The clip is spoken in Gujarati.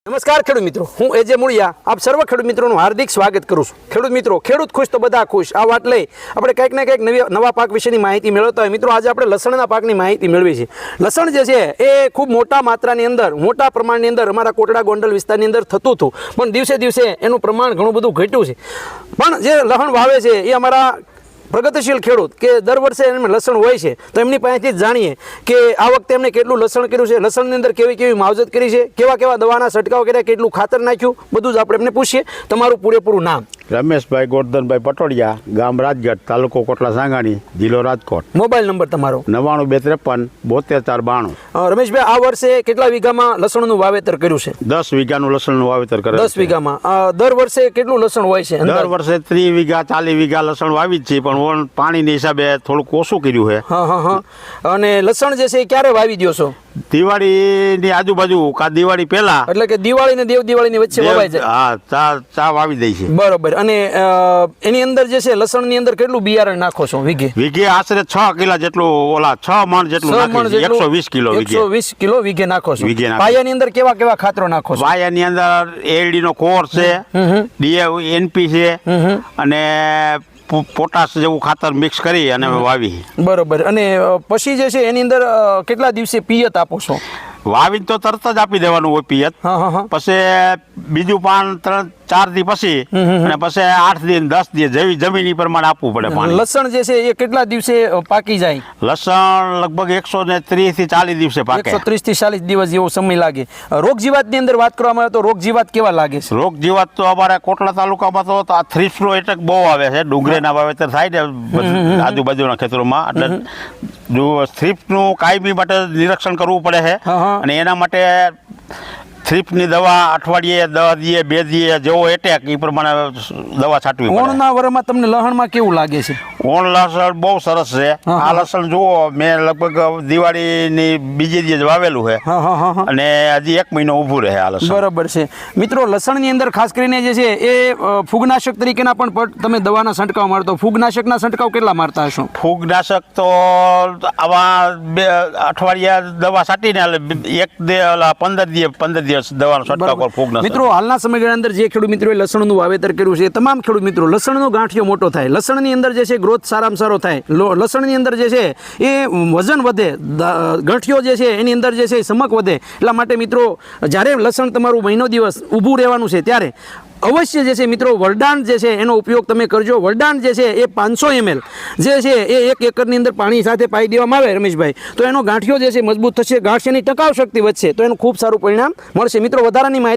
નમસ્કાર ખેડૂત મિત્રો, હું એજે મુળિયા આપ સર્વ ખેડૂત મિત્રોનું હાર્દિક સ્વાગત કરું છું। ખેડૂત મિત્રો, ખેડૂત ખુશ તો બધા ખુશ આ વાત લઈ આપણે કંઈક ને કંઈક નવા પાક વિશેની માહિતી મેળવતા હોય। મિત્રો, આજે આપણે લસણના પાકની માહિતી મેળવી છે। લસણ જે છે એ ખૂબ મોટા માત્રાની અંદર, મોટા પ્રમાણની અંદર અમારા કોટડા ગોંડલ વિસ્તારની અંદર થતું હતું, પણ દિવસે દિવસે એનું પ્રમાણ ઘણું બધું ઘટ્યું છે। પણ જે લસણ વાવે છે એ અમારા પ્રગતિશીલ ખેડૂત કે દર વર્ષે એમને લસણ હોય છે, તો એમની પાસેથી જ જાણીએ કે આ વખતે એમણે કેટલું લસણ કર્યું છે, લસણની અંદર કેવી કેવી માવજત કરી છે, કેવા કેવા દવાના છંટકાવ કર્યા, કેટલું ખાતર નાખ્યું, બધું જ આપણે એમને પૂછીએ। તમારું પૂરેપૂરું નામ? રમેશભાઈ ગોરધનભાઈ પટોડિયા, ગામ રાજગઢ, તાલુકો કોટલા સાંગાણી, જિલ્લો રાજકોટ। મોબાઈલ નંબર તમારો? 92 253 72 92। રમેશભાઈ, આ વર્ષે કેટલા વીઘામાં લસણનું વાવેતર કર્યું છે? 10 વીઘાનું લસણનું વાવેતર કરેલું છે। 10 વીઘામાં દર વર્ષે કેટલું લસણ હોય છે? દર વર્ષે 30 વીઘા 40 વીઘા લસણ વાવી જ છે, પણ પાણીની હિસાબે થોડુંક ઓછું કર્યું છે। હા। અને લસણ જે છે એ ક્યારે વાવી દો છો? દિવાળીની આજુબાજુ કા દિવાળી પહેલા, એટલે કે દિવાળી ને દેવ દિવાળીની વચ્ચે વવાય છે? હા, ચા વાવી દઈ છે। બરોબર। અને એની અંદર જે છે લસણની અંદર કેટલું બિયારણ નાખો છો વીઘે? વીઘે આશરે 6 કિલા જેટલું, 6 મણ જેટલું નાખી છે। 120 કિલો વીઘે। 120 કિલો વીઘે નાખો છો। વીઘે નાખો। પાયાની અંદર કેવા કેવા ખાતરો નાખો છો? પાયાની અંદર એલડી નો કોર છે, NP છે, અને પોટાશ જેવું ખાતર મિક્સ કરી અને વાવી। બરોબર। અને પછી જે છે એની અંદર કેટલા દિવસે પિયત આપો છો? વાવી તો તરત જ આપી દેવાનું હોય પિયત, પછી બીજું પાન 3-4 દી પછી, અને પછી 8 દી 10 દી જેવી જમીન પ્રમાણે આપવું પડે પાણી। લસણ જે છે એ કેટલા દિવસે પાકી જાય? લસણ લગભગ 130 થી 40 દિવસે પાકે। 130 થી 40 દિવસ જેવો સમય લાગે। રોગ જીવાતની અંદર વાત કરવામાં આવે તો રોગ જીવાત કેવા લાગે છે? રોગ જીવાત તો અમારા કોટલા તાલુકામાં તો આ થ્રીપ્સ નો એટેક બહુ આવે છે। ડુંગળીના વાવેતર થાય ને આજુબાજુના ખેતરોમાં, એટલે જો થ્રીપ્સનું કાયમી માટે નિરીક્ષણ કરવું પડે છે, અને એના માટે થ્રીપ્સની દવા અઠવાડિયે 10 દીએ 2 દીએ જેવો એટેક એ પ્રમાણે દવા છાંટવી પડે। ઓણના વરમાં તમને લસણમાં કેવું લાગે છે? ઓણ લસણ બહુ સરસ છે। આ લસણ જુઓ, મેં લગભગ દિવાળીની બીજી દિવસ વાવેલું છે, અને હજી 1 મહિનો ઊભું રહે આ લસણ। બરાબર છે। મિત્રો, લસણની અંદર ખાસ કરીને જે છે એ ફૂગનાશક તરીકેના પણ તમે દવાના છંટકાવ મારતો, ફૂગનાશકના છંટકાવ કેટલા મારતા હશો? ફૂગનાશક તો આવા 2 અઠવાડિયા દવા છાંટીને 15 દિવસ દવાનો છંટકાવ કરો ફૂગનાશક। મિત્રો, હાલના સમયગાળા અંદર જે ખેડૂત મિત્રોએ લસણનું વાવેતર કર્યું છે, તમામ ખેડૂત મિત્રો, લસણનો ગાંઠિયો મોટો થાય, લસણની અંદર જે છે ગ્રોથ સારામાં સારો થાય, લસણની અંદર જે છે એ વજન વધે, ગાંઠિયો જે છે એની અંદર જે છે સમક વધે। એટલા માટે મિત્રો, જ્યારે લસણ તમારું મહિનો દિવસ ઊભું રહેવાનું છે ત્યારે અવશ્ય જે છે મિત્રો વરદાન જે છે એનો ઉપયોગ તમે કરજો। વરદાન જે છે એ 500 ml જે છે એ 1 એકરની અંદર પાણી સાથે પાઈ દેવામાં આવે રમેશભાઈ, તો એનો ગાંઠિયો જે છે મજબૂત થશે, ગાંઠિયાની ટકાવ શક્તિ વધશે, તો એનું ખૂબ સારું પરિણામ મળશે। મિત્રો, વધારાની માહિતી